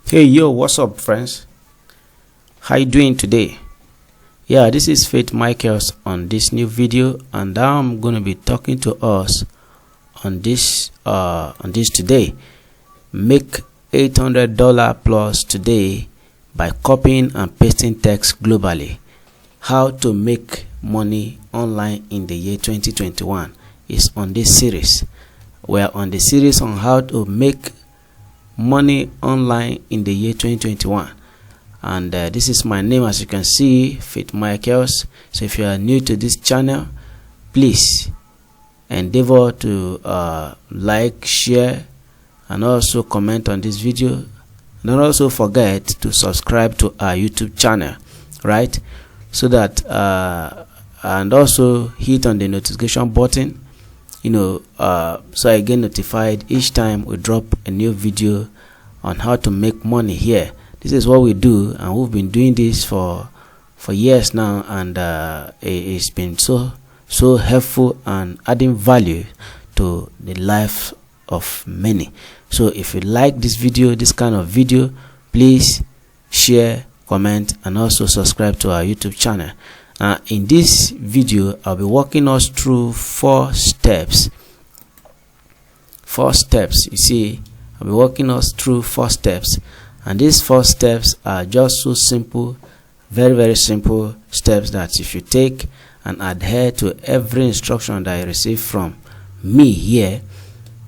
Hey yo, what's up friends? How you doing today? Yeah, this is Faith Michaels on this new video, and I'm gonna be talking to us on this today. Make $800 plus today by copying and pasting text globally. How to make money online in the year 2021 is on this series. We're on the series on how to make money online in the year 2021, and this is my name, as you can see, Faith Michaels. So if you are new to this channel, please endeavor to like, share, and also comment on this video. Don't also forget to subscribe to our YouTube channel, right? So that and also hit on the notification button, so I get notified each time we drop a new video on how to make money here. This is what we do, and we've been doing this for years now, and it's been so helpful and adding value to the life of many. So if you like this video, this kind of video, please share, comment, and also subscribe to our YouTube channel. In this video, I'll be walking us through four steps. You see, I'll be walking us through 4 steps, and these 4 steps are just so simple, very simple steps that if you take and adhere to every instruction that you receive from me here,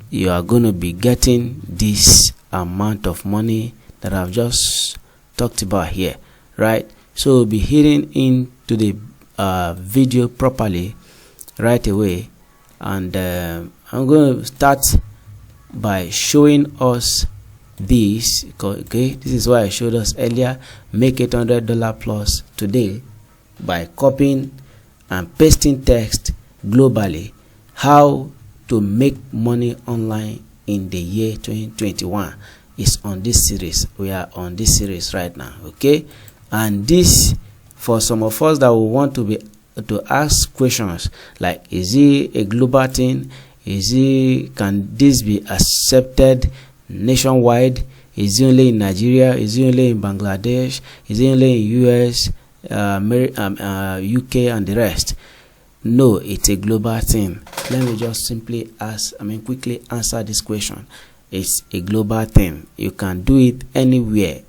you are going to be getting this amount of money that I've just talked about here, right? So we'll be heading into the video properly right away, and I'm going to start by showing us this. Okay, this is what I showed us earlier. Make $800 plus today by copying and pasting text globally. How to make money online in the year 2021 is on this series. We are on this series right now, okay? And this, for some of us that will want to ask questions like, is it a global thing? Can this be accepted nationwide? Is it only in Nigeria? Is it only in Bangladesh? Is it only in US, UK, and the rest? No, it's a global thing. Let me just quickly answer this question. It's a global thing. You can do it anywhere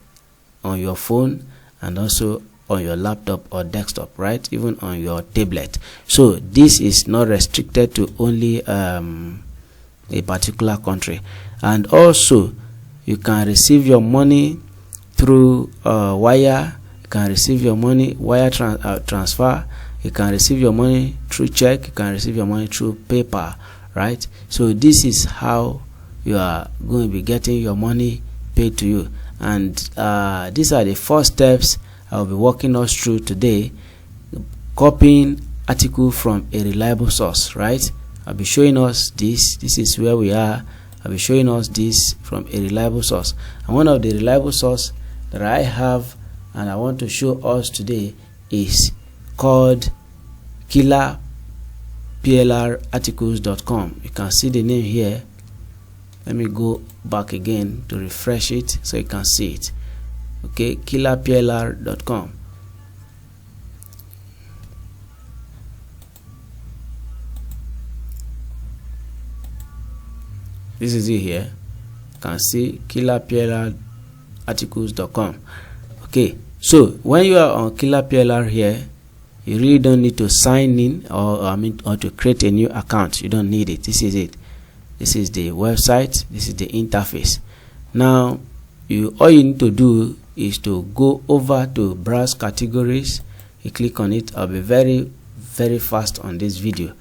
on your phone and also on your laptop or desktop, right? Even on your tablet. So this is not restricted to only a particular country. And also you can receive your money through wire. You can receive your money wire transfer. You can receive your money through check. You can receive your money through PayPal, right? So this is how you are going to be getting your money paid to you. And these are the 4 steps I'll be walking us through today. Copying article from a reliable source, right? I'll be showing us this. This is where we are. I'll be showing us this from a reliable source. And one of the reliable source that I have and I want to show us today is called killerplrarticles.com. You can see the name here. Let me go back again to refresh it so you can see it. Okay, killerplr.com. This is it here. You can see killerplrarticles.com. Okay, so when you are on killerplr here, you really don't need to sign in or to create a new account. You don't need it. This is it. This is the website. This is the interface. Now all you need to do is to go over to browse categories. You click on it. I'll be very fast on this video,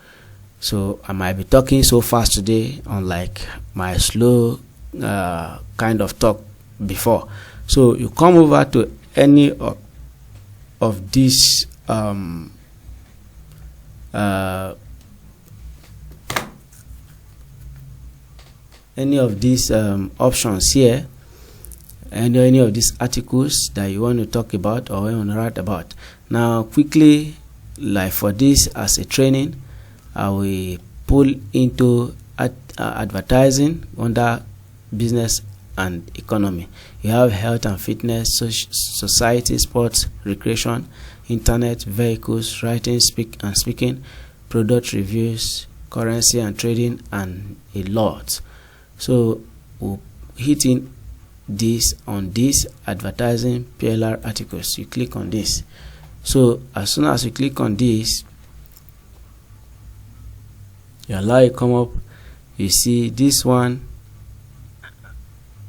so I might be talking so fast today, unlike my slow kind of talk before. So you come over to any of these options here, and any of these articles that you want to talk about or you want to write about. Now quickly, like for this as a training, I will pull into advertising under business and economy. You have health and fitness, society, sports, recreation, internet, vehicles, writing, speaking, product reviews, currency and trading, and a lot. So we'll hit in this on this advertising PLR articles. You click on this. So as soon as you click on this, you allow it come up. You see this one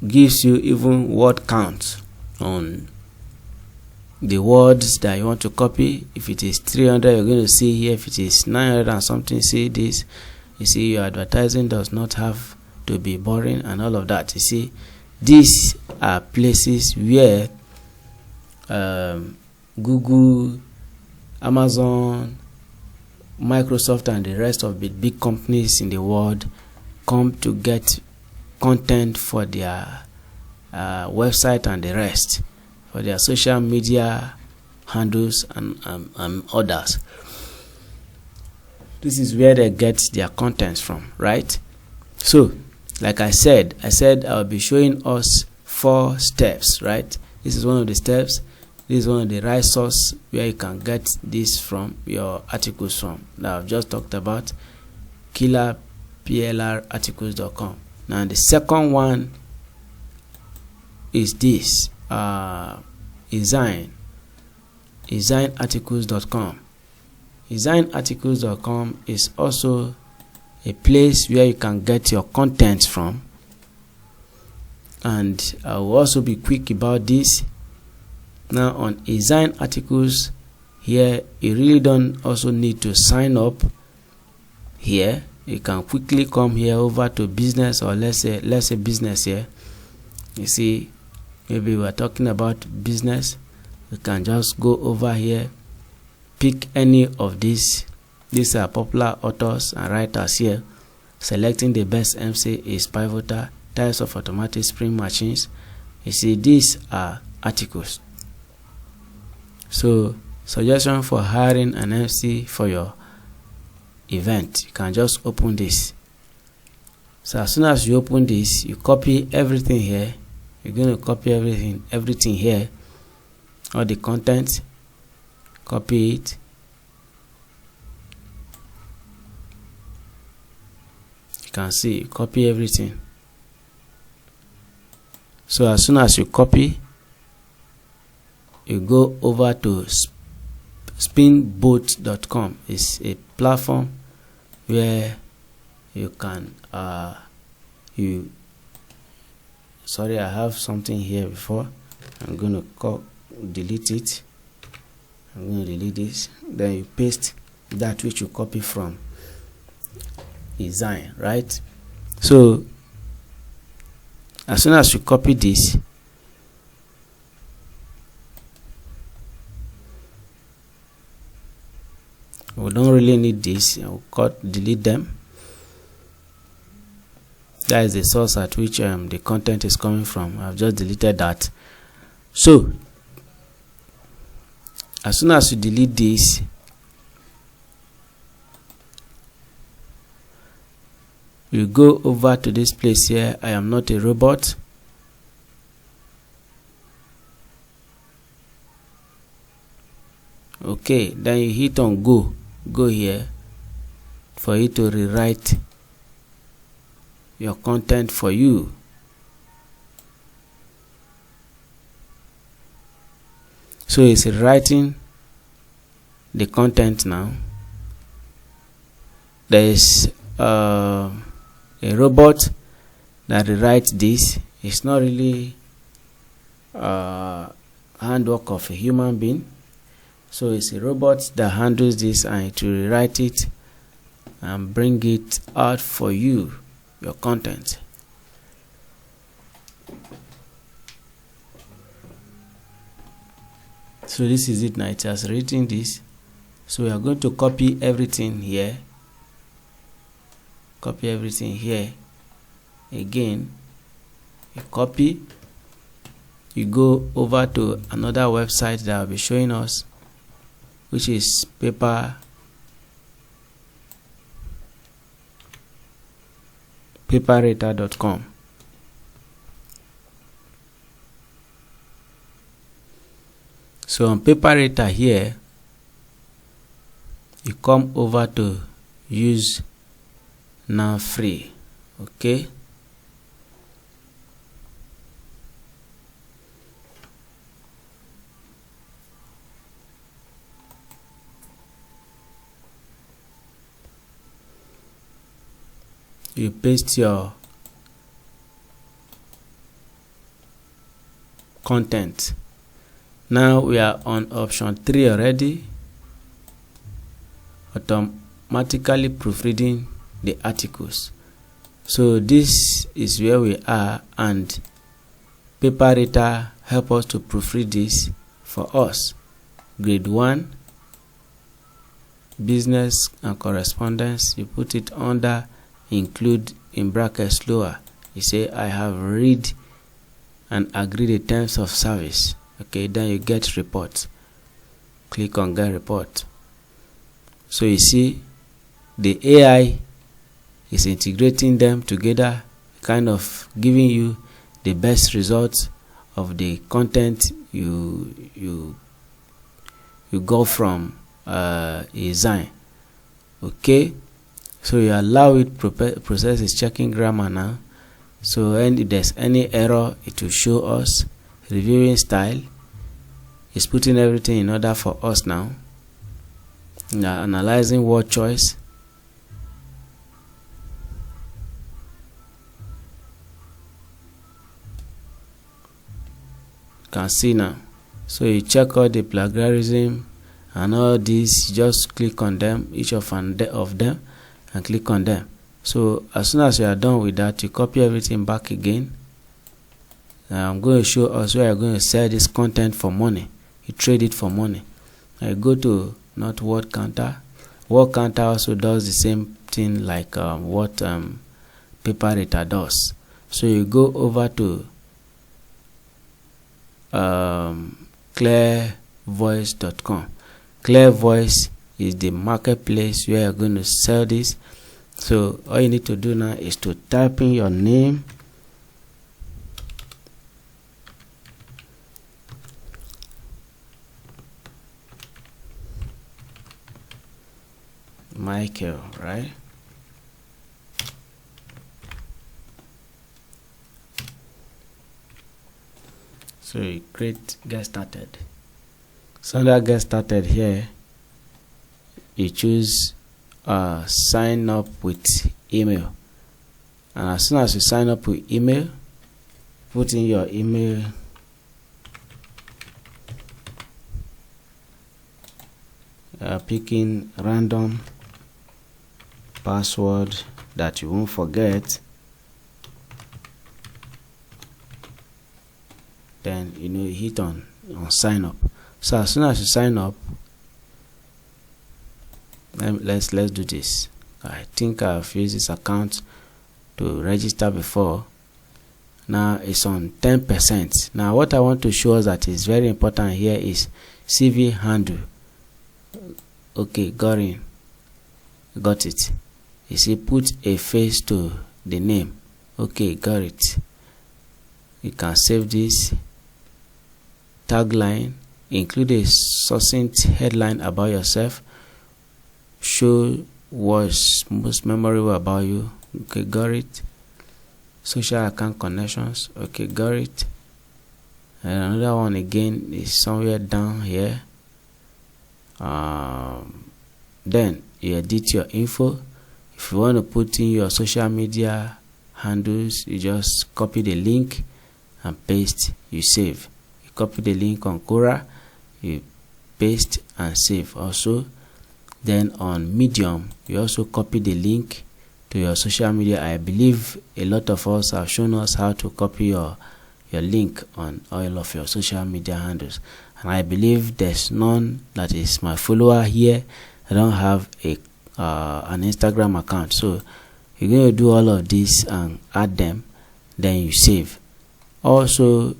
gives you even word count on the words that you want to copy. If it is 300, you're going to see here. If it is 900 and something, see this. You see your advertising does not have to be boring and all of that. You see, these are places where Google, Amazon, Microsoft, and the rest of the big companies in the world come to get content for their website and the rest, for their social media handles and others. This is where they get their contents from, right? So like I said I'll be showing us 4 steps, right? This is one of the steps. This is one of the right source where you can get this from, your articles from, that I've just talked about, killerplrarticles.com. Now the second one is this, designarticles.com. Designarticles.com is also a place where you can get your contents from, and I will also be quick about this. Now on design articles here, you really don't also need to sign up here. You can quickly come here over to business, or let's say business here. You see, maybe we're talking about business. You can just go over here, pick any of these. These are popular authors and writers here. Selecting the best MC is pivotal. Types of automatic spring machines. You see, these are articles. So suggestion for hiring an MC for your event. You can just open this. So as soon as you open this, you copy everything here. You're going to copy everything here, all the content. Copy it. You can see, copy everything. So as soon as you copy, you go over to spinboat.com. It's a platform where you can sorry, I have something here before. I'm going to delete it. I'm going to delete this. Then you paste that which you copy from design, right? So as soon as you copy this, we don't really need this. I'll delete them. That is the source at which the content is coming from. I've just deleted that. So as soon as you delete this, you go over to this place here. I am not a robot. Okay, then you hit on go here for it to rewrite your content for you. So it's writing the content now. There is a robot that rewrites this. It's not really handwork of a human being. So it's a robot that handles this, and it will rewrite it and bring it out for you, your content. So this is it now. It has written this. So we are going to copy everything here. Copy everything here. Again, you copy. You go over to another website that will be showing us, which is paperrater.com. So on paper data here, you come over to use now free. Okay, you paste your content. Now we are on option 3 already, automatically proofreading the articles. So this is where we are, and paper data help us to proofread this for us. Grade 1 business and correspondence, you put it under include in brackets lower. You say I have read and agree the terms of service. Okay, then you get report. Click on get report. So you see the AI is integrating them together, kind of giving you the best results of the content you go from design. Okay, so you allow it process is checking grammar now. So and if there's any error, it will show us. Reviewing style is putting everything in order for us now. Analyzing word choice. You can see now. So you check out the plagiarism and all these. Just click on them, each of them, and click on them. So as soon as you are done with that, you copy everything back again. I'm going to show us where you're going to sell this content for money. You trade it for money. I go to not word counter. Word counter also does the same thing like what paper data does. So you go over to clearvoice.com. Clearvoice is the marketplace where you're going to sell this. So all you need to do now is to type in your name, Michael, right? So you create get started. So that get started here, you choose sign up with email, and as soon as you sign up with email, put in your email, picking random password that you won't forget. Then you hit on sign up. So as soon as you sign up, let's do this. I think I've used this account to register before. Now it's on 10%. Now what I want to show us that is very important here is CV handle. Okay, got it. You see, put a face to the name. Okay, got it. You can save this. Tagline, include a succinct headline about yourself. Show what's most memorable about you. Okay, got it. Social account connections. Okay, got it. And another one again is somewhere down here. Then you edit your info. If you want to put in your social media handles, you just copy the link and paste. You save. You copy the link on Quora, you paste and save also. Then on Medium, you also copy the link to your social media. I believe a lot of us have shown us how to copy your link on all of your social media handles, and I believe there's none that is my follower here. I don't have an Instagram account, so you're going to do all of this and add them, then you save. Also,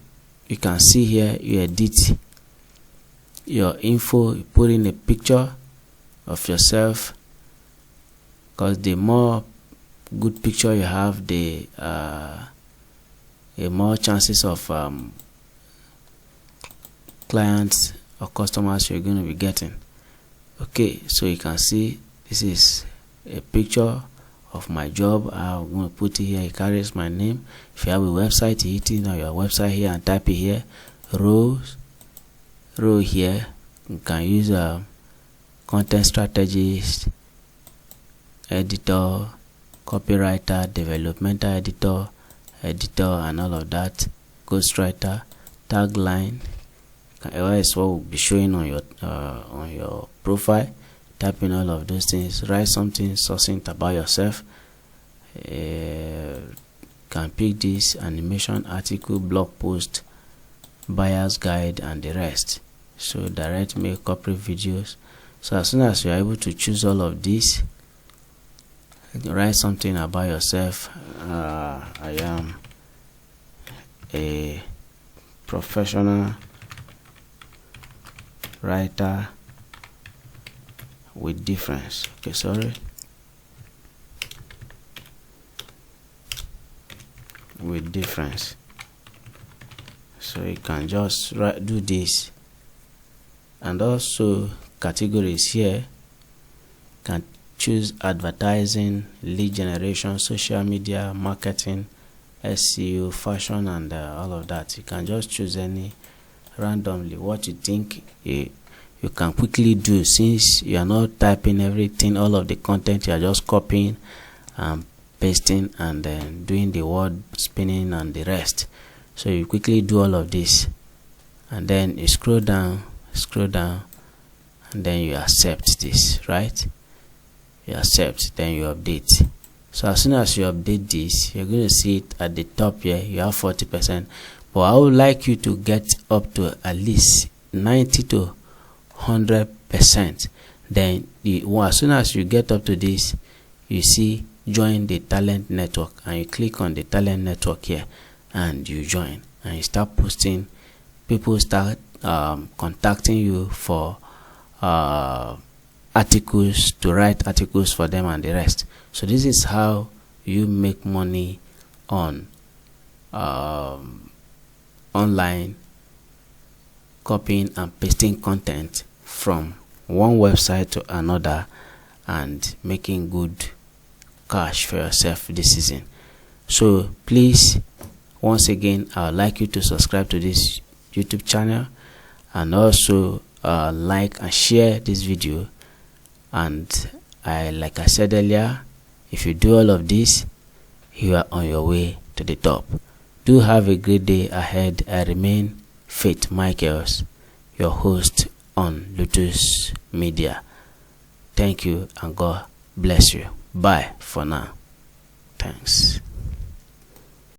you can see here you edit your info, you put in a picture of yourself, because the more good picture you have, the more chances of clients of customers you're going to be getting. Okay, so you can see this is a picture of my job. I'm going to put it here. It carries my name. If you have a website, you hit it on your website here and type it here. Row here. You can use a content strategist, editor, copywriter, developmental editor, and all of that. Ghostwriter, tagline. Is what will be showing on your profile. Type in all of those things. Write something succinct about yourself. Can pick this: animation, article, blog post, buyer's guide, and the rest. So direct mail, corporate videos. So as soon as you are able to choose all of these, write something about yourself. I am a professional writer with difference. Okay, sorry. With difference. So you can just do this. And also categories here. Can choose advertising, lead generation, social media, marketing, SEO, fashion, and all of that. You can just choose any randomly what you think you can quickly do, since you are not typing everything, all of the content. You are just copying and pasting and then doing the word spinning and the rest. So you quickly do all of this, and then you scroll down, and then you accept this, right? You accept, then you update. So as soon as you update this, you're going to see it at the top here. You have 40%, but I would like you to get up to at least 90 to 100%. Then as soon as you get up to this, you see join the talent network, and you click on the talent network here, and you join, and you start posting. People start contacting you for articles, to write articles for them and the rest. So this is how you make money on online, copying and pasting content from one website to another and making good cash for yourself this season. So please, once again, I would like you to subscribe to this YouTube channel, and also like and share this video. And like I said earlier, if you do all of this, you are on your way to the top. Do have a great day ahead. I remain Faith Michaels, your host on Lotus Media. Thank you, and God bless you. Bye for now. Thanks.